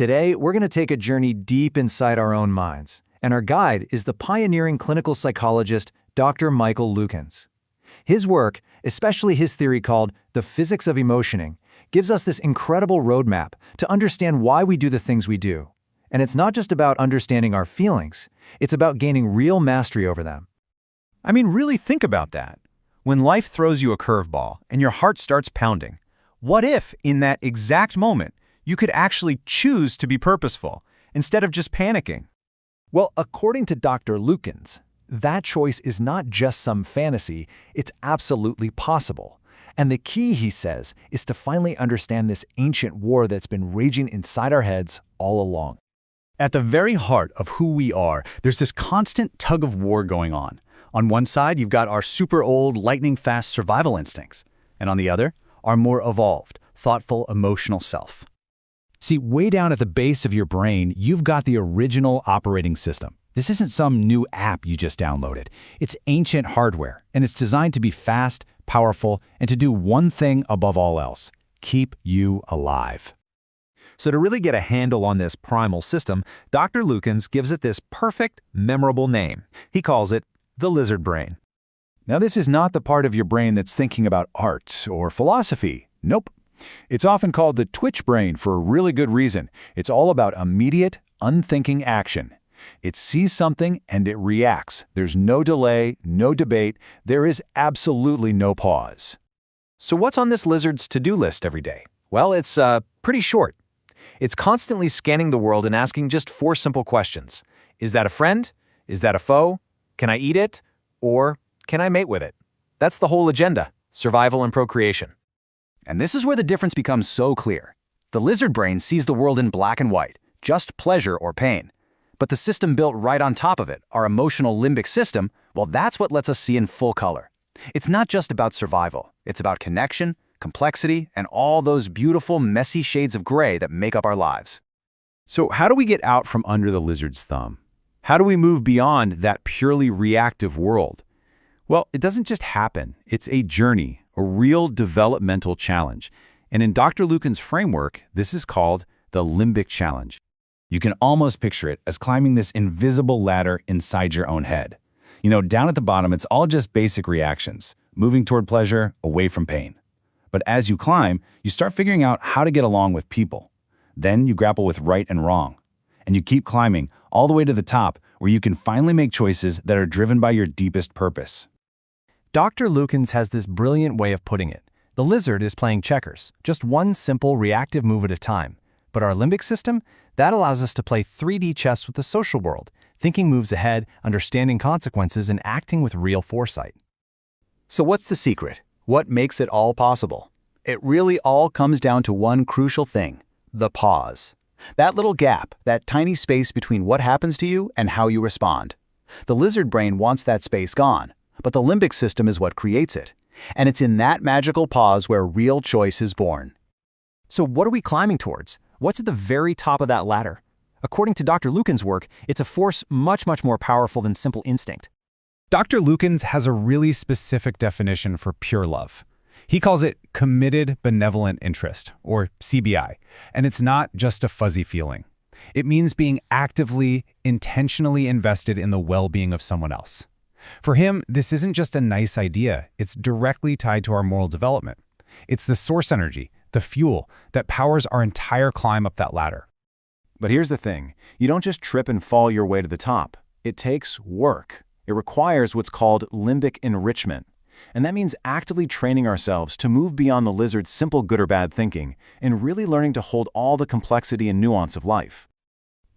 Today, we're going to take a journey deep inside our own minds, and our guide is the pioneering clinical psychologist, Dr. Michael Lukens. His work, especially his theory called the physics of emotioning, gives us this incredible roadmap to understand why we do the things we do. And it's not just about understanding our feelings, it's about gaining real mastery over them. I mean, really think about that. When life throws you a curveball and your heart starts pounding, what if, in that exact moment, you could actually choose to be purposeful instead of just panicking? Well, according to Dr. Lukens, that choice is not just some fantasy, it's absolutely possible. And the key, he says, is to finally understand this ancient war that's been raging inside our heads all along. At the very heart of who we are, there's this constant tug of war going on. On one side, you've got our super old, lightning-fast survival instincts, and on the other, our more evolved, thoughtful, emotional self. See, way down at the base of your brain, you've got the original operating system. This isn't some new app you just downloaded. It's ancient hardware, and it's designed to be fast, powerful, and to do one thing above all else: keep you alive. So to really get a handle on this primal system, Dr. Lukens gives it this perfect, memorable name. He calls it the lizard brain. Now, this is not the part of your brain that's thinking about art or philosophy. Nope. It's often called the twitch brain for a really good reason. It's all about immediate, unthinking action. It sees something and it reacts. There's no delay, no debate. There is absolutely no pause. So what's on this lizard's to-do list every day? Well, it's pretty short. It's constantly scanning the world and asking just 4 simple questions. Is that a friend? Is that a foe? Can I eat it? Or can I mate with it? That's the whole agenda: survival and procreation. And this is where the difference becomes so clear. The lizard brain sees the world in black and white, just pleasure or pain. But the system built right on top of it, our emotional limbic system, well, that's what lets us see in full color. It's not just about survival. It's about connection, complexity, and all those beautiful, messy shades of gray that make up our lives. So how do we get out from under the lizard's thumb? How do we move beyond that purely reactive world? Well, it doesn't just happen. It's a journey, a real developmental challenge. And in Dr. Lukens' framework, this is called the limbic challenge. You can almost picture it as climbing this invisible ladder inside your own head. You know, down at the bottom, it's all just basic reactions, moving toward pleasure, away from pain. But as you climb, you start figuring out how to get along with people. Then you grapple with right and wrong. And you keep climbing all the way to the top, where you can finally make choices that are driven by your deepest purpose. Dr. Lukens has this brilliant way of putting it. The lizard is playing checkers, just one simple reactive move at a time. But our limbic system, that allows us to play 3D chess with the social world, thinking moves ahead, understanding consequences, and acting with real foresight. So what's the secret? What makes it all possible? It really all comes down to one crucial thing: the pause. That little gap, that tiny space between what happens to you and how you respond. The lizard brain wants that space gone, but the limbic system is what creates it. And it's in that magical pause where real choice is born. So what are we climbing towards? What's at the very top of that ladder? According to Dr. Lukens' work, it's a force much more powerful than simple instinct. Dr. Lukens has a really specific definition for pure love. He calls it committed benevolent interest, or CBI, and it's not just a fuzzy feeling. It means being actively, intentionally invested in the well-being of someone else. For him, this isn't just a nice idea, it's directly tied to our moral development. It's the source energy, the fuel, that powers our entire climb up that ladder. But here's the thing, you don't just trip and fall your way to the top. It takes work. It requires what's called limbic enrichment. And that means actively training ourselves to move beyond the lizard's simple good or bad thinking and really learning to hold all the complexity and nuance of life.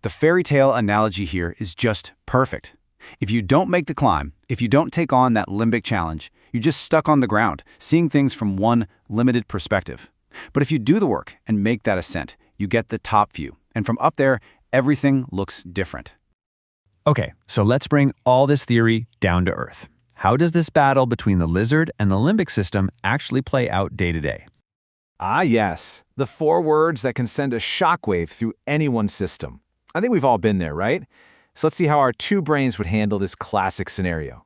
The fairy tale analogy here is just perfect. If you don't make the climb, if you don't take on that limbic challenge, you're just stuck on the ground, seeing things from one limited perspective. But if you do the work and make that ascent, you get the top view. And from up there, everything looks different. Okay, so let's bring all this theory down to earth. How does this battle between the lizard and the limbic system actually play out day to day? Ah, yes. The 4 words that can send a shockwave through anyone's system. I think we've all been there, right? So let's see how our 2 brains would handle this classic scenario.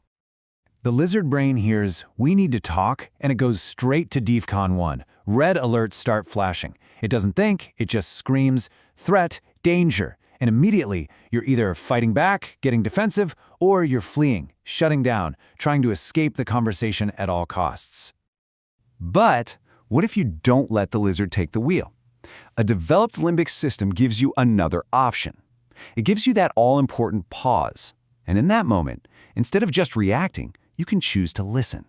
The lizard brain hears, "We need to talk," and it goes straight to DEFCON 1. Red alerts start flashing. It doesn't think, it just screams, threat, danger, and immediately you're either fighting back, getting defensive, or you're fleeing, shutting down, trying to escape the conversation at all costs. But what if you don't let the lizard take the wheel? A developed limbic system gives you another option. It gives you that all-important pause. And in that moment, instead of just reacting, you can choose to listen.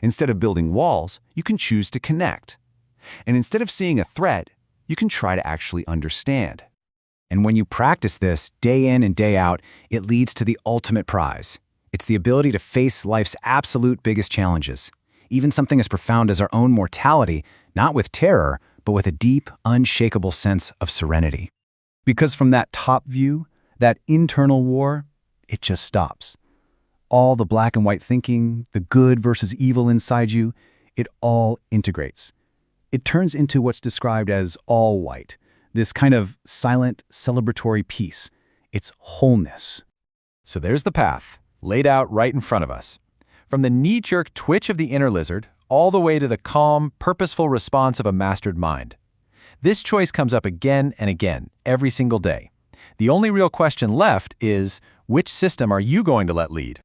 Instead of building walls, you can choose to connect. And instead of seeing a threat, you can try to actually understand. And when you practice this day in and day out, it leads to the ultimate prize. It's the ability to face life's absolute biggest challenges, even something as profound as our own mortality, not with terror, but with a deep, unshakable sense of serenity. Because from that top view, that internal war, it just stops. All the black and white thinking, the good versus evil inside you, it all integrates. It turns into what's described as all white, this kind of silent, celebratory peace. It's wholeness. So there's the path, laid out right in front of us. From the knee-jerk twitch of the inner lizard, all the way to the calm, purposeful response of a mastered mind. This choice comes up again and again, every single day. The only real question left is, which system are you going to let lead?